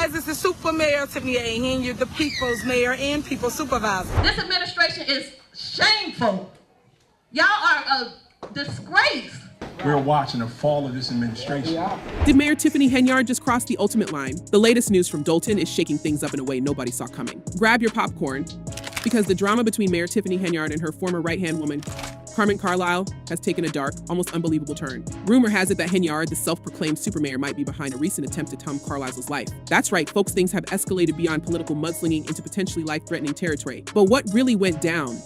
says it's the super mayor, Tiffany Henyard, the people's mayor and people's supervisor. This administration is shameful. Y'all are a disgrace. We're watching the fall of this administration. Did Mayor Tiffany Henyard just cross the ultimate line? The latest news from Dolton is shaking things up in a way nobody saw coming. Grab your popcorn, because the drama between Mayor Tiffany Henyard and her former right-hand woman, Carmen Carlisle, has taken a dark, almost unbelievable turn. Rumor has it that Henyard, the self-proclaimed super mayor, might be behind a recent attempt to Tom Carlisle's life. That's right, folks, things have escalated beyond political mudslinging into potentially life-threatening territory. But what really went down?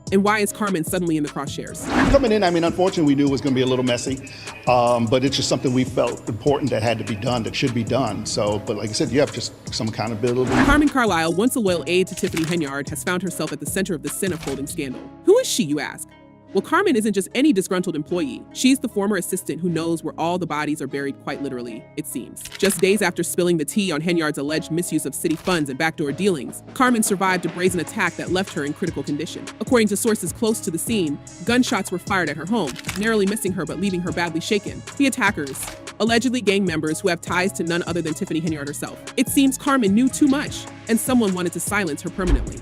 And why is Carmen suddenly in the crosshairs? Coming in, unfortunately, we knew it was going to be a little messy, but it's just something we felt important that had to be done, that should be done. So, but like I said, you have just some accountability. Carmen Carlisle, once a loyal aide to Tiffany Henyard, has found herself at the center of the sin-upholding scandal. Who is she, you ask? Well, Carmen isn't just any disgruntled employee. She's the former assistant who knows where all the bodies are buried, quite literally, it seems. Just days after spilling the tea on Henyard's alleged misuse of city funds and backdoor dealings, Carmen survived a brazen attack that left her in critical condition. According to sources close to the scene, gunshots were fired at her home, narrowly missing her but leaving her badly shaken. The attackers, allegedly gang members who have ties to none other than Tiffany Henyard herself. It seems Carmen knew too much, and someone wanted to silence her permanently.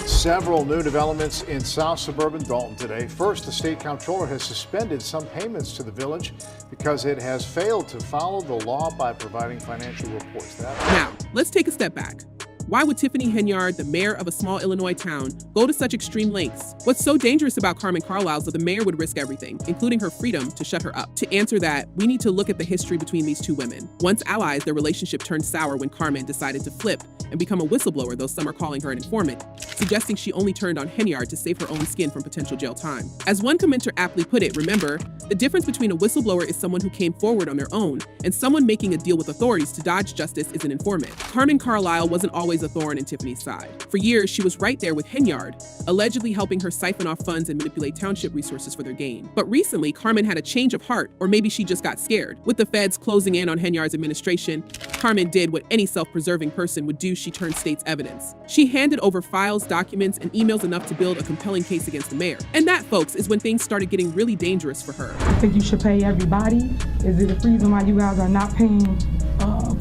Several new developments in South suburban Dolton today. First, the state comptroller has suspended some payments to the village because it has failed to follow the law by providing financial reports. Now, let's take a step back. Why would Tiffany Henyard, the mayor of a small Illinois town, go to such extreme lengths? What's so dangerous about Carmen Carlisle is that the mayor would risk everything, including her freedom, to shut her up? To answer that, we need to look at the history between these two women. Once allies, their relationship turned sour when Carmen decided to flip and become a whistleblower, though some are calling her an informant, suggesting she only turned on Henyard to save her own skin from potential jail time. As one commenter aptly put it, remember, the difference between a whistleblower is someone who came forward on their own, and someone making a deal with authorities to dodge justice is an informant. Carmen Carlisle wasn't always a thorn in Tiffany's side. For years, she was right there with Henyard, allegedly helping her siphon off funds and manipulate township resources for their gain. But recently, Carmen had a change of heart, or maybe she just got scared. With the feds closing in on Henyard's administration, Carmen did what any self-preserving person would do. She turned state's evidence. She handed over files, documents, and emails enough to build a compelling case against the mayor. And that, folks, is when things started getting really dangerous for her. I think you should pay everybody. Is it a reason why you guys are not paying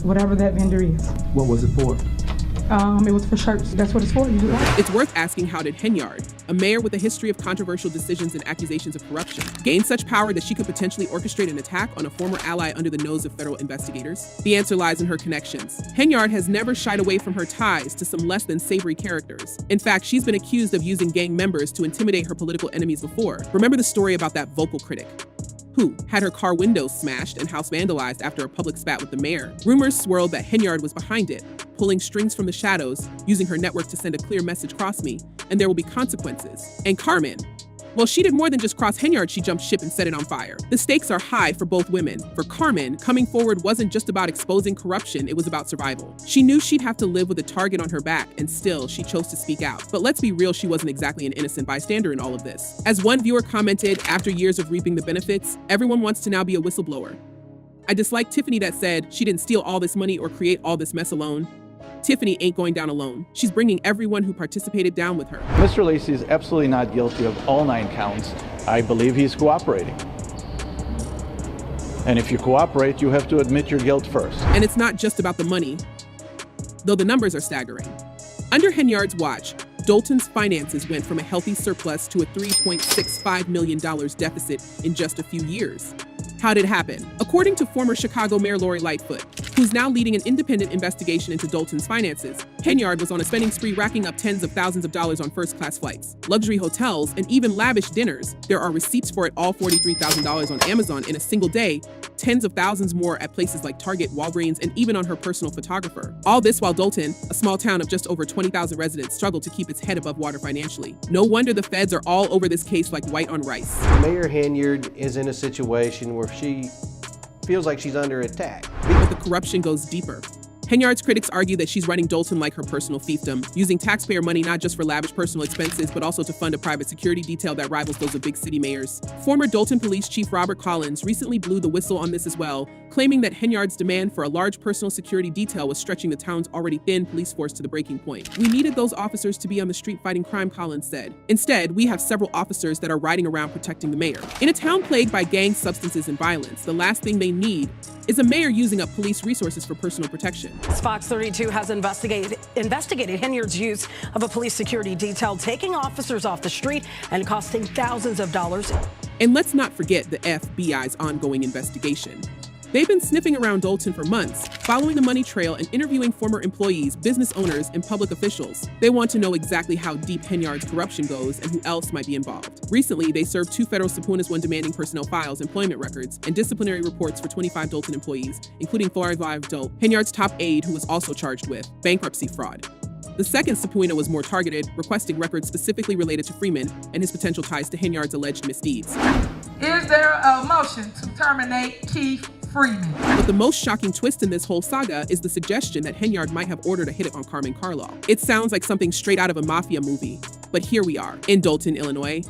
whatever that vendor is? What was it for? It was for shirts. That's what it's for. It's worth asking, how did Henyard, a mayor with a history of controversial decisions and accusations of corruption, gain such power that she could potentially orchestrate an attack on a former ally under the nose of federal investigators? The answer lies in her connections. Henyard has never shied away from her ties to some less than savory characters. In fact, she's been accused of using gang members to intimidate her political enemies before. Remember the story about that vocal critic who had her car windows smashed and house vandalized after a public spat with the mayor? Rumors swirled that Henyard was behind it, pulling strings from the shadows, using her network to send a clear message across me, and there will be consequences. And Carmen, well, she did more than just cross Henyard, she jumped ship and set it on fire. The stakes are high for both women. For Carmen, coming forward wasn't just about exposing corruption, it was about survival. She knew she'd have to live with a target on her back, and still, she chose to speak out. But let's be real, she wasn't exactly an innocent bystander in all of this. As one viewer commented, after years of reaping the benefits, everyone wants to now be a whistleblower. I dislike Tiffany that said she didn't steal all this money or create all this mess alone. Tiffany ain't going down alone. She's bringing everyone who participated down with her. Mr. Lacey is absolutely not guilty of all 9 counts. I believe he's cooperating. And if you cooperate, you have to admit your guilt first. And it's not just about the money, though the numbers are staggering. Under Henyard's watch, Dolton's finances went from a healthy surplus to a $3.65 million deficit in just a few years. How did it happen? According to former Chicago Mayor Lori Lightfoot, who's now leading an independent investigation into Dolton's finances, Henyard was on a spending spree racking up tens of thousands of dollars on first-class flights, luxury hotels, and even lavish dinners. There are receipts for it all $43,000 on Amazon in a single day, tens of thousands more at places like Target, Walgreens, and even on her personal photographer. All this while Dolton, a small town of just over 20,000 residents, struggled to keep its head above water financially. No wonder the feds are all over this case like white on rice. Mayor Henyard is in a situation where she feels like she's under attack. But the corruption goes deeper. Henyard's critics argue that she's running Dolton like her personal fiefdom, using taxpayer money not just for lavish personal expenses, but also to fund a private security detail that rivals those of big city mayors. Former Dolton Police Chief Robert Collins recently blew the whistle on this as well, claiming that Henyard's demand for a large personal security detail was stretching the town's already thin police force to the breaking point. We needed those officers to be on the street fighting crime, Collins said. Instead, we have several officers that are riding around protecting the mayor. In a town plagued by gangs, substances, and violence, the last thing they need is a mayor using up police resources for personal protection. Fox 32 has investigated Henyard's use of a police security detail, taking officers off the street and costing thousands of dollars. And let's not forget the FBI's ongoing investigation. They've been sniffing around Dolton for months, following the money trail and interviewing former employees, business owners, and public officials. They want to know exactly how deep Henyard's corruption goes and who else might be involved. Recently, they served 2 federal subpoenas, one demanding personnel files, employment records, and disciplinary reports for 25 Dolton employees, including Florian Dolt, Henyard's top aide, who was also charged with bankruptcy fraud. The second subpoena was more targeted, requesting records specifically related to Freeman and his potential ties to Henyard's alleged misdeeds. Is there a motion to terminate Keith Freeman? But the most shocking twist in this whole saga is the suggestion that Henyard might have ordered a hit on Carmen Carlisle. It sounds like something straight out of a mafia movie, but here we are, in Dolton, Illinois.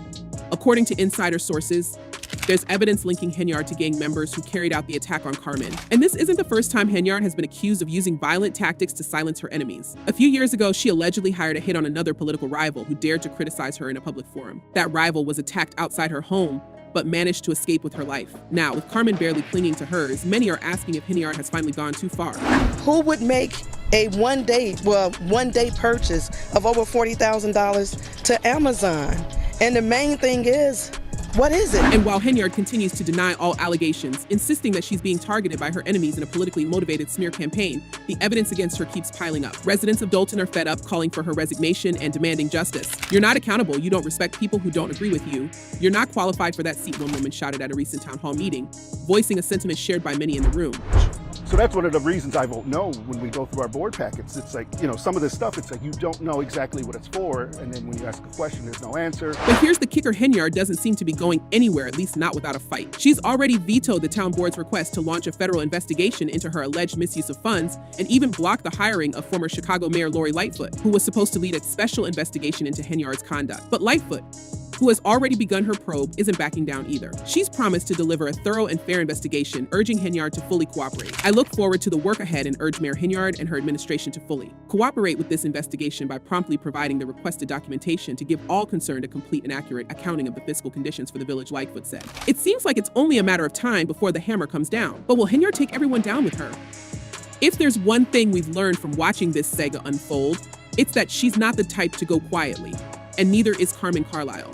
According to insider sources, there's evidence linking Henyard to gang members who carried out the attack on Carmen. And this isn't the first time Henyard has been accused of using violent tactics to silence her enemies. A few years ago, she allegedly hired a hit on another political rival who dared to criticize her in a public forum. That rival was attacked outside her home, but managed to escape with her life. Now, with Carmen barely clinging to hers, many are asking if Henyard has finally gone too far. Who would make a one-day purchase of over $40,000 to Amazon? And the main thing is, what is it? And while Henyard continues to deny all allegations, insisting that she's being targeted by her enemies in a politically motivated smear campaign, the evidence against her keeps piling up. Residents of Dolton are fed up, calling for her resignation and demanding justice. You're not accountable. You don't respect people who don't agree with you. You're not qualified for that seat, one woman shouted at a recent town hall meeting, voicing a sentiment shared by many in the room. So that's one of the reasons I vote no when we go through our board packets. It's like, some of this stuff, it's like you don't know exactly what it's for, and then when you ask a question, there's no answer. But here's the kicker: Henyard doesn't seem to be going anywhere, at least not without a fight. She's already vetoed the town board's request to launch a federal investigation into her alleged misuse of funds, and even blocked the hiring of former Chicago Mayor Lori Lightfoot, who was supposed to lead a special investigation into Henyard's conduct. But Lightfoot, who has already begun her probe, isn't backing down either. She's promised to deliver a thorough and fair investigation, urging Henyard to fully cooperate. I look forward to the work ahead and urge Mayor Henyard and her administration to fully cooperate with this investigation by promptly providing the requested documentation to give all concerned a complete and accurate accounting of the fiscal conditions for the village, Lightfoot said. It seems like it's only a matter of time before the hammer comes down. But will Henyard take everyone down with her? If there's one thing we've learned from watching this saga unfold, it's that she's not the type to go quietly, and neither is Carmen Carlisle.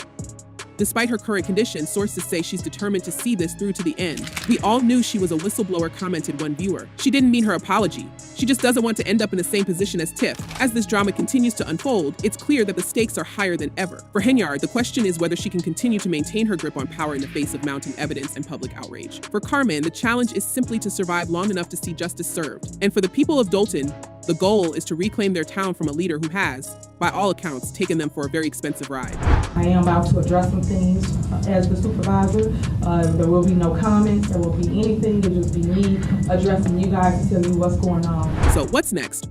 Despite her current condition, sources say she's determined to see this through to the end. We all knew she was a whistleblower, commented one viewer. She didn't mean her apology. She just doesn't want to end up in the same position as Tiff. As this drama continues to unfold, it's clear that the stakes are higher than ever. For Henyard, the question is whether she can continue to maintain her grip on power in the face of mounting evidence and public outrage. For Carmen, the challenge is simply to survive long enough to see justice served. And for the people of Dolton, the goal is to reclaim their town from a leader who has, by all accounts, taken them for a very expensive ride. I am about to address some things as the supervisor. There will be no comments, there won't be anything, it'll just be me addressing you guys and telling you what's going on. So what's next?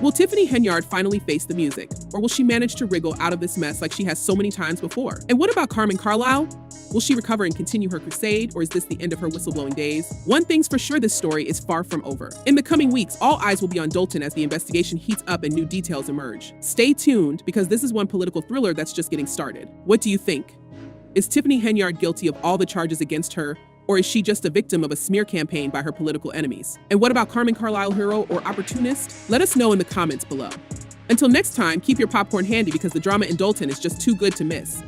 Will Tiffany Henyard finally face the music? Or will she manage to wriggle out of this mess like she has so many times before? And what about Carmen Carlisle? Will she recover and continue her crusade, or is this the end of her whistleblowing days? One thing's for sure, this story is far from over. In the coming weeks, all eyes will be on Dolton as the investigation heats up and new details emerge. Stay tuned, because this is one political thriller that's just getting started. What do you think? Is Tiffany Henyard guilty of all the charges against her, or is she just a victim of a smear campaign by her political enemies? And what about Carmen Carlisle, hero or opportunist? Let us know in the comments below. Until next time, keep your popcorn handy, because the drama in Dolton is just too good to miss.